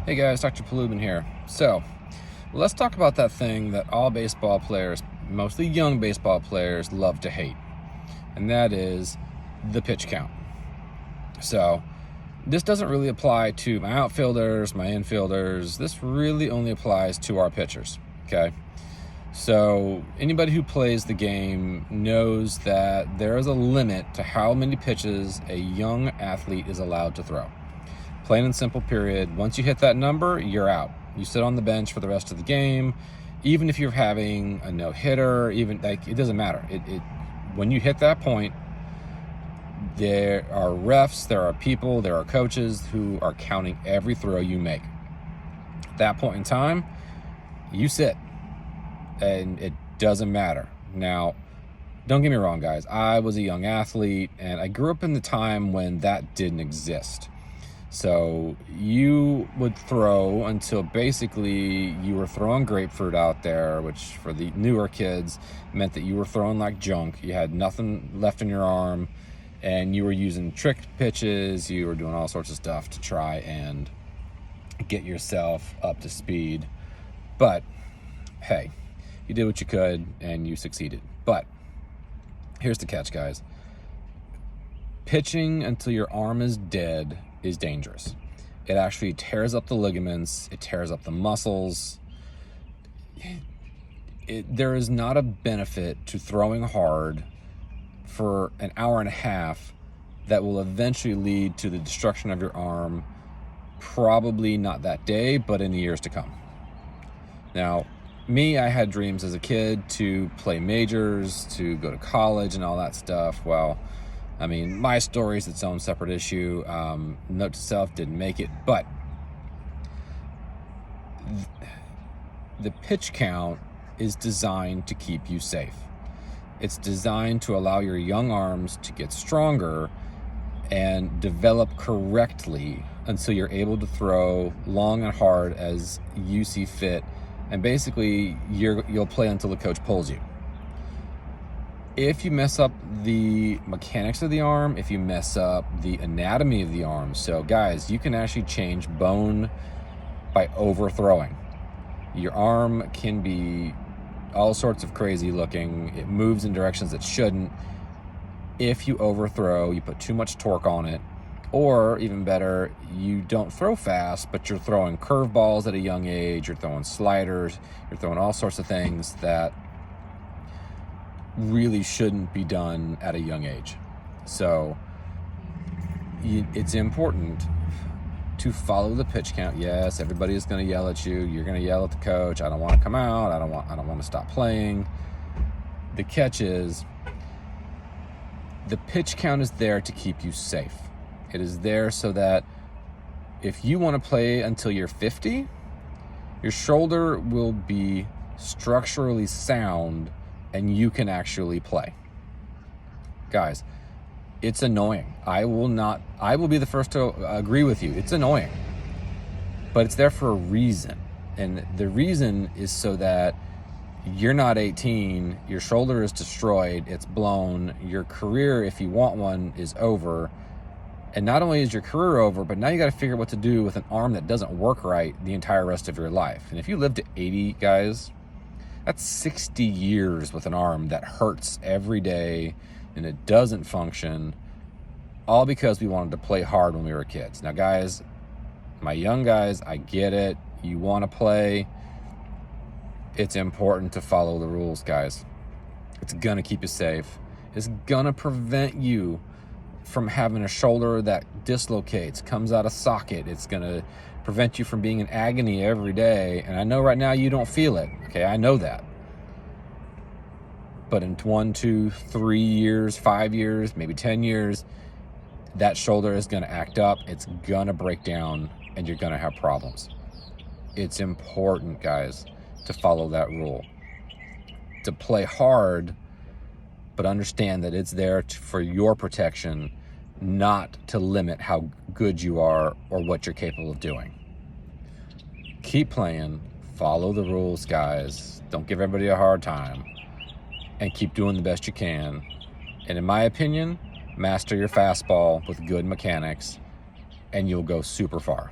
Hey guys, Dr. Palubin here. So, let's talk about that thing that all baseball players, mostly young baseball players, love to hate. And that is the pitch count. So, this doesn't really apply to my outfielders, my infielders. This really only applies to our pitchers, okay? So, anybody who plays the game knows that there is a limit to how many pitches a young athlete is allowed to throw. Plain and simple, period. Once you hit that number, you're out. You sit on the bench for the rest of the game. Even if you're having a no-hitter, even like it doesn't matter. When you hit that point, there are refs, there are people, there are coaches who are counting every throw you make. At that point in time, you sit, and it doesn't matter. Now, don't get me wrong, guys. I was a young athlete, and I grew up in the time when that didn't exist. So you would throw until basically you were throwing grapefruit out there, which for the newer kids meant that you were throwing like junk. You had nothing left in your arm, and you were using trick pitches. You were doing all sorts of stuff to try and get yourself up to speed. But hey, you did what you could and you succeeded. But here's the catch, guys. Pitching until your arm is dead is dangerous. It actually tears up the ligaments, it tears up the muscles. There is not a benefit to throwing hard for an hour and a half that will eventually lead to the destruction of your arm, probably not that day, but in the years to come. Now, me, I had dreams as a kid to play majors, to go to college and all that stuff. Well, I mean, my story is its own separate issue. Note to self, didn't make it. But the pitch count is designed to keep you safe. It's designed to allow your young arms to get stronger and develop correctly until you're able to throw long and hard as you see fit. And basically, you'll play until the coach pulls you. If you mess up the mechanics of the arm, if you mess up the anatomy of the arm, so guys, you can actually change bone by overthrowing. Your arm can be all sorts of crazy looking. It moves in directions it shouldn't. If you overthrow, you put too much torque on it, or even better, you don't throw fast, but you're throwing curveballs at a young age, you're throwing sliders, you're throwing all sorts of things that really shouldn't be done at a young age. So it's important to follow the pitch count. Yes, everybody is going to yell at you. You're going to yell at the coach. I don't want to come out. I don't want to stop playing. The catch is the pitch count is there to keep you safe. It is there so that if you want to play until you're 50, your shoulder will be structurally sound and you can actually play. Guys, it's annoying. I will be the first to agree with you. It's annoying. But it's there for a reason. And the reason is so that you're not 18, your shoulder is destroyed, it's blown, your career, if you want one, is over. And not only is your career over, but now you got to figure out what to do with an arm that doesn't work right the entire rest of your life. And if you live to 80, guys, that's 60 years with an arm that hurts every day and it doesn't function, all because we wanted to play hard when we were kids. Now, guys, my young guys, I get it. You want to play. It's important to follow the rules, guys. It's going to keep you safe. It's going to prevent you from having a shoulder that dislocates, comes out of socket. It's going to prevent you from being in agony every day. And I know right now you don't feel it. Okay, I know that. But in 1, 2, 3 years, 5 years, maybe 10 years, that shoulder is going to act up. It's going to break down and you're going to have problems. It's important, guys, to follow that rule. To play hard, but understand that it's there for your protection, not to limit how good you are or what you're capable of doing. Keep playing, follow the rules, guys. Don't give everybody a hard time, and keep doing the best you can. And in my opinion, master your fastball with good mechanics, and you'll go super far.